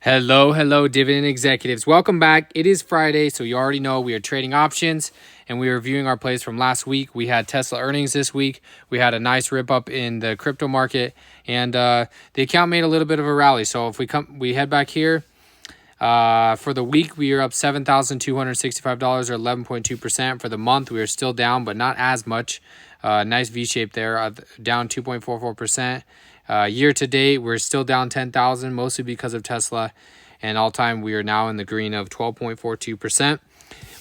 Hello, dividend executives. Welcome back. It is Friday, so you already know we are trading options and we are reviewing our plays from last week. We had Tesla earnings this week. We had a nice rip up in the crypto market, and the account made a little bit of a rally. So if we head back here for the week, we are up $7,265 or 11.2%. For the month, we are still down, but not as much. Nice V shape there, down 2.44%. Year to date, we're still down 10,000, mostly because of Tesla. And all time, we are now in the green of 12.42%.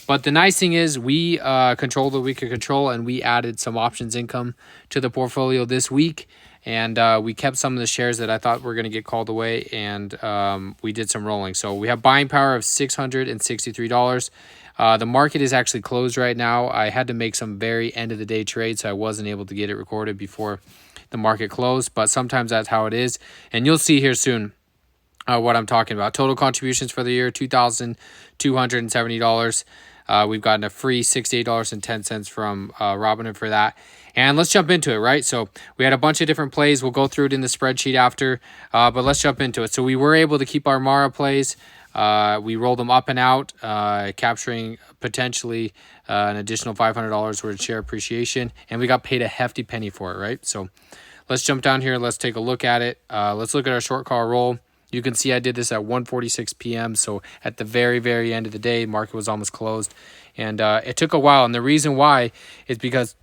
But the nice thing is we control what we could control, and we added some options income to the portfolio this week. And we kept some of the shares that I thought were going to get called away, and we did some rolling. So we have buying power of $663. The market is actually closed right now. I had to make some very end of the day trades, so I wasn't able to get it recorded before the market closed, but sometimes that's how it is. And you'll see here soon what I'm talking about. Total contributions for the year, $2,270. We've gotten a free $68.10 from Robinhood for that. And let's jump into it, right? So we had a bunch of different plays. We'll go through it in the spreadsheet after, but let's jump into it. So we were able to keep our Mara plays. We rolled them up and out, capturing potentially an additional $500 worth of share appreciation, and we got paid a hefty penny for it, right? So let's jump down here. Let's take a look at it. Let's look at our short call roll. You can see I did this at 1:46 p.m. So at the very, very end of the day, market was almost closed, and it took a while. And the reason why is because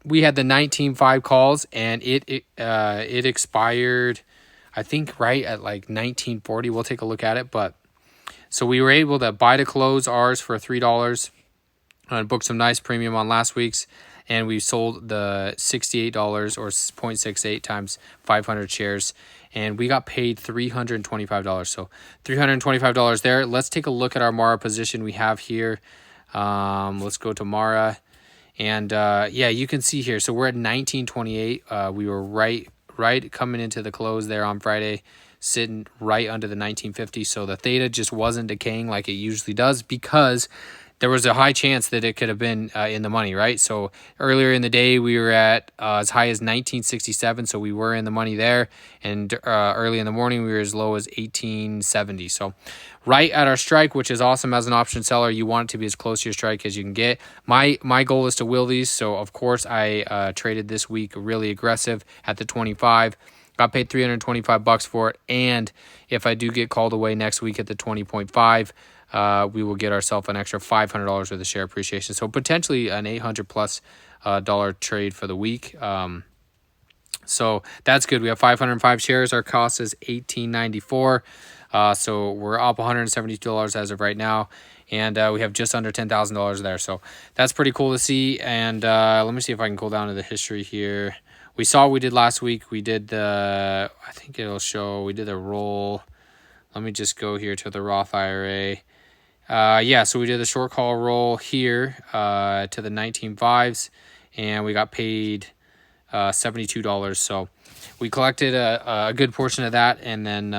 we had the 19.5 calls, and it expired, I think, right at like 19:40. We'll take a look at it, but. So we were able to buy to close ours for $3 and book some nice premium on last week's. And we sold the $68 or 0.68 times 500 shares. And we got paid $325. So $325 there. Let's take a look at our Mara position we have here. Let's go to Mara. And yeah, you can see here. So we're at 19.28. We were right coming into the close there on Friday, sitting right under the 1950. So the theta just wasn't decaying like it usually does, because there was a high chance that it could have been in the money, right? So earlier in the day, we were at as high as 1967, so we were in the money there. And early in the morning, we were as low as 1870. So right at our strike, which is awesome as an option seller. You want it to be as close to your strike as you can get. My goal is to will these, so of course I traded this week really aggressive at the 25. Got paid $325 for it, and if I do get called away next week at the 20.5, we will get ourselves an extra $500 worth of share appreciation. So potentially an $800 plus dollar trade for the week. So that's good. We have 505 shares. Our cost is $18.94. So we're up $172 as of right now, and we have just under $10,000 there. So that's pretty cool to see. And let me see if I can go down to the history here. We saw what we did last week. We did I think it'll show, we did a roll. Let me just go here to the Roth IRA. Yeah, so we did the short call roll here to the 19.5s, and we got paid $72. So we collected a good portion of that, and then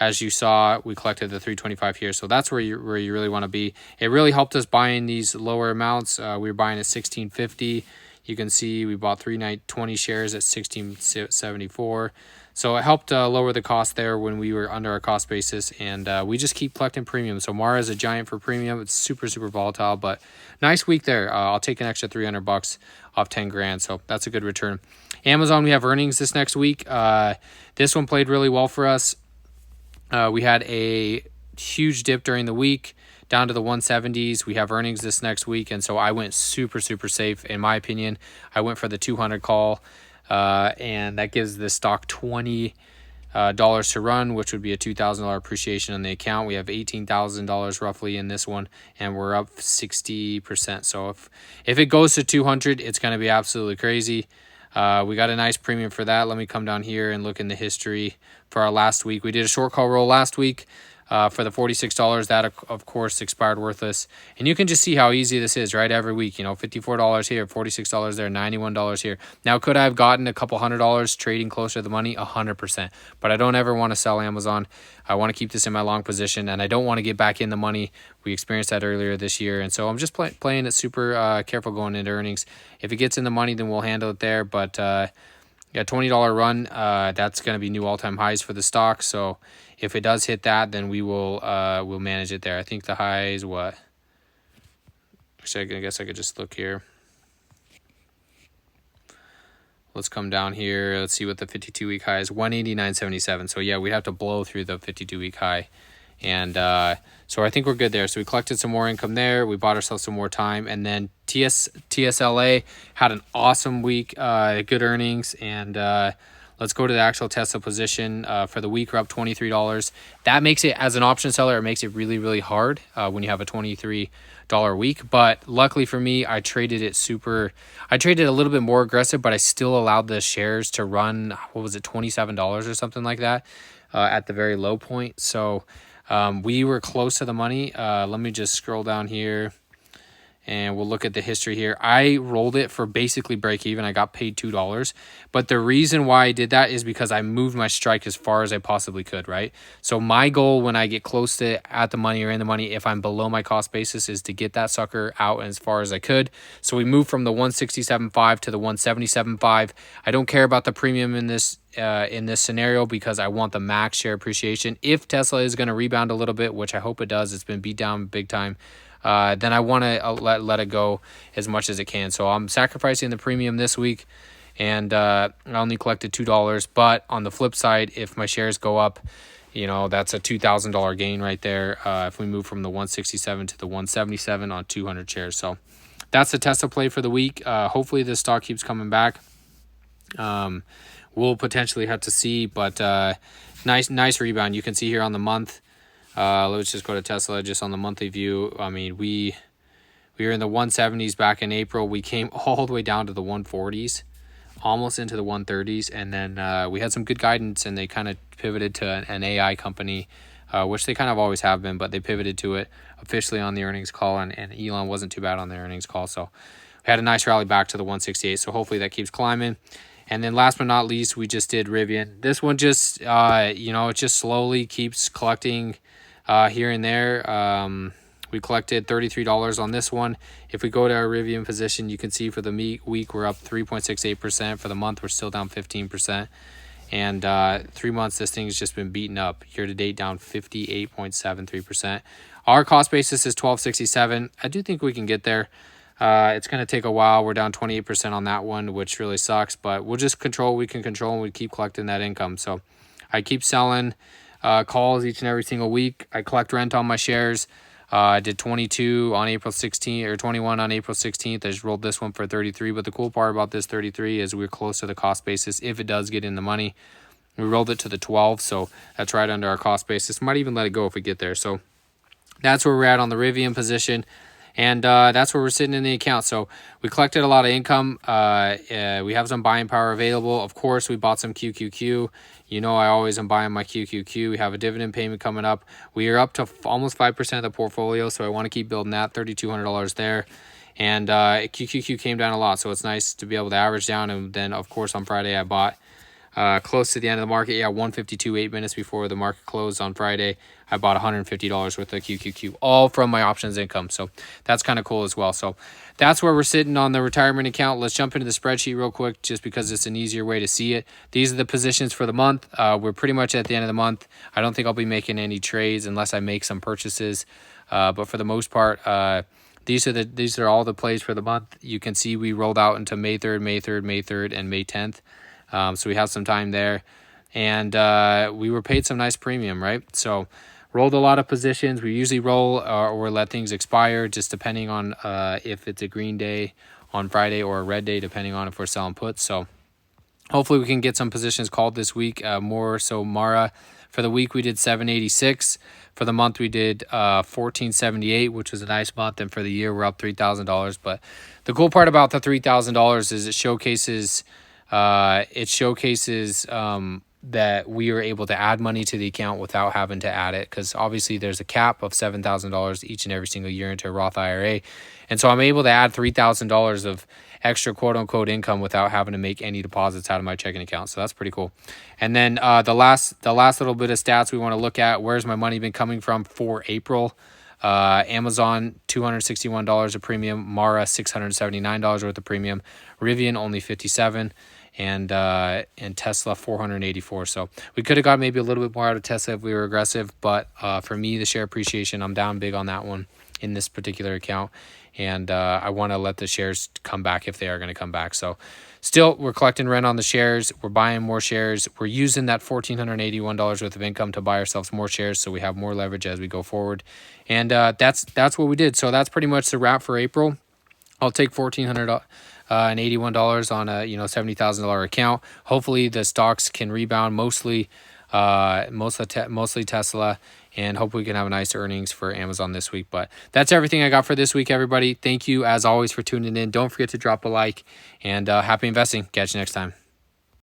as you saw, we collected the 325 here. So that's where you really want to be. It really helped us buying these lower amounts. We were buying at 1650. You can see we bought 320 shares at 1674. So it helped lower the cost there when we were under our cost basis, and we just keep collecting premium. So Mara is a giant for premium. It's super volatile, but nice week there. I'll take an extra $300 off 10 grand. So that's a good return. Amazon, we have earnings this next week. This one played really well for us. We had a huge dip during the week down to the 170s. We have earnings this next week, and so I went super safe. In my opinion, I went for the 200 call, and that gives the stock $20 to run, which would be a $2,000 appreciation on the account. We have $18,000 roughly in this one, and we're up 60%. So if it goes to 200, it's going to be absolutely crazy. We got a nice premium for that. Let me come down here and look in the history for our last week. We did a short call roll last week. For the $46, that of course expired worthless. And you can just see how easy this is, right? Every week, $54 here, $46 there, $91 here. Now, could I have gotten a couple $100 trading closer to the money? 100%. But I don't ever want to sell Amazon. I want to keep this in my long position, and I don't want to get back in the money. We experienced that earlier this year, and so I'm just playing it super careful going into earnings. If it gets in the money, then we'll handle it there. But Yeah, $20 run. That's going to be new all-time highs for the stock. So if it does hit that, then we'll manage it there. I think the high is what? Actually, I guess I could just look here. Let's come down here. Let's see what the 52-week high is. 189.77. So yeah, we have to blow through the 52-week high. And so I think we're good there. So we collected some more income there. We bought ourselves some more time. And then TSLA had an awesome week, good earnings. And let's go to the actual Tesla position. For the week, we're up $23. That makes it, as an option seller, it makes it really, really hard when you have a $23 week. But luckily for me, I traded a little bit more aggressive, but I still allowed the shares to run, what was it, $27 or something like that at the very low point. So we were close to the money. Let me just scroll down here and we'll look at the history here. I rolled it for basically break even. I got paid $2. But the reason why I did that is because I moved my strike as far as I possibly could, right? So my goal when I get close to at the money or in the money, if I'm below my cost basis, is to get that sucker out as far as I could. So we moved from the 167.5 to the 177.5. I don't care about the premium in this scenario because I want the max share appreciation. If Tesla is going to rebound a little bit, which I hope it does, it's been beat down big time, then I want to let it go as much as it can. So I'm sacrificing the premium this week, and I only collected $2. But on the flip side, if my shares go up, that's a $2,000 gain right there. If we move from the 167 to the 177 on 200 shares. So that's the Tesla play for the week. Hopefully this stock keeps coming back. We'll potentially have to see, but nice rebound. You can see here on the month. Let's just go to Tesla just on the monthly view. I mean, we were in the 170s back in April. We came all the way down to the 140s, almost into the 130s. And then we had some good guidance, and they kind of pivoted to an AI company, which they kind of always have been, but they pivoted to it officially on the earnings call. And Elon wasn't too bad on the earnings call. So we had a nice rally back to the 168. So hopefully that keeps climbing. And then last but not least, we just did Rivian. This one just, it just slowly keeps collecting here and there. We collected $33 on this one. If we go to our Rivian position, you can see for the week we're up 3.68%. For the month, we're still down 15%. And 3 months, this thing has just been beaten up. Year to date, down 58.73%. Our cost basis is $12.67. I do think we can get there. It's going to take a while. We're down 28% on that one, which really sucks. But we'll just control what we can control, and we keep collecting that income. So I keep selling calls each and every single week. I collect rent on my shares. I did 22 on April 16th or 21 on April 16th. I just rolled this one for 33. But the cool part about this 33 is we're close to the cost basis. If it does get in the money, we rolled it to the 12. So that's right under our cost basis. Might even let it go if we get there. So that's where we're at on the Rivian position. And that's where we're sitting in the account. So we collected a lot of income. We have some buying power available. Of course, we bought some QQQ. I always am buying my QQQ. We have a dividend payment coming up. We are up to almost 5% of the portfolio, so I want to keep building that, $3,200 there. And QQQ came down a lot, so it's nice to be able to average down. And then, of course, on Friday, I bought close to the end of the market. 152, 8 minutes before the market closed on Friday. I bought $150 worth of QQQ, all from my options income. So that's kind of cool as well. So that's where we're sitting on the retirement account. Let's jump into the spreadsheet real quick, just because it's an easier way to see it. These are the positions for the month. We're pretty much at the end of the month. I don't think I'll be making any trades unless I make some purchases. But for the most part, these are all the plays for the month. You can see we rolled out into May 3rd, May 3rd, May 3rd, and May 10th. So we have some time there. And we were paid some nice premium, right? So rolled a lot of positions. We usually roll or let things expire, just depending on if it's a green day on Friday or a red day, depending on if we're selling puts. So hopefully we can get some positions called this week. More so Mara. For the week, we did 786. For the month, we did 1478, which was a nice month. And for the year, we're up $3,000. But the cool part about the $3,000 is it showcases that we are able to add money to the account without having to add it, because obviously there's a cap of $7,000 each and every single year into a Roth IRA. And so I'm able to add $3,000 of extra quote unquote income without having to make any deposits out of my checking account. So that's pretty cool. And then the last little bit of stats we want to look at, where's my money been coming from for April? Amazon, $261 of premium. Mara, $679 worth of premium. Rivian, only $57. and Tesla 484. So we could have got maybe a little bit more out of Tesla if we were aggressive, but for me, the share appreciation, I'm down big on that one in this particular account, and I want to let the shares come back if they are going to come back. So still, we're collecting rent on the shares. We're buying more shares. We're using that $1,481 worth of income to buy ourselves more shares, so we have more leverage as we go forward. And that's what we did. So that's pretty much the wrap for April. I'll take $1,481 on a $70,000 account. Hopefully the stocks can rebound, mostly Tesla, and hopefully we can have nice earnings for Amazon this week. But that's everything I got for this week, everybody. Thank you as always for tuning in. Don't forget to drop a like, and happy investing. Catch you next time.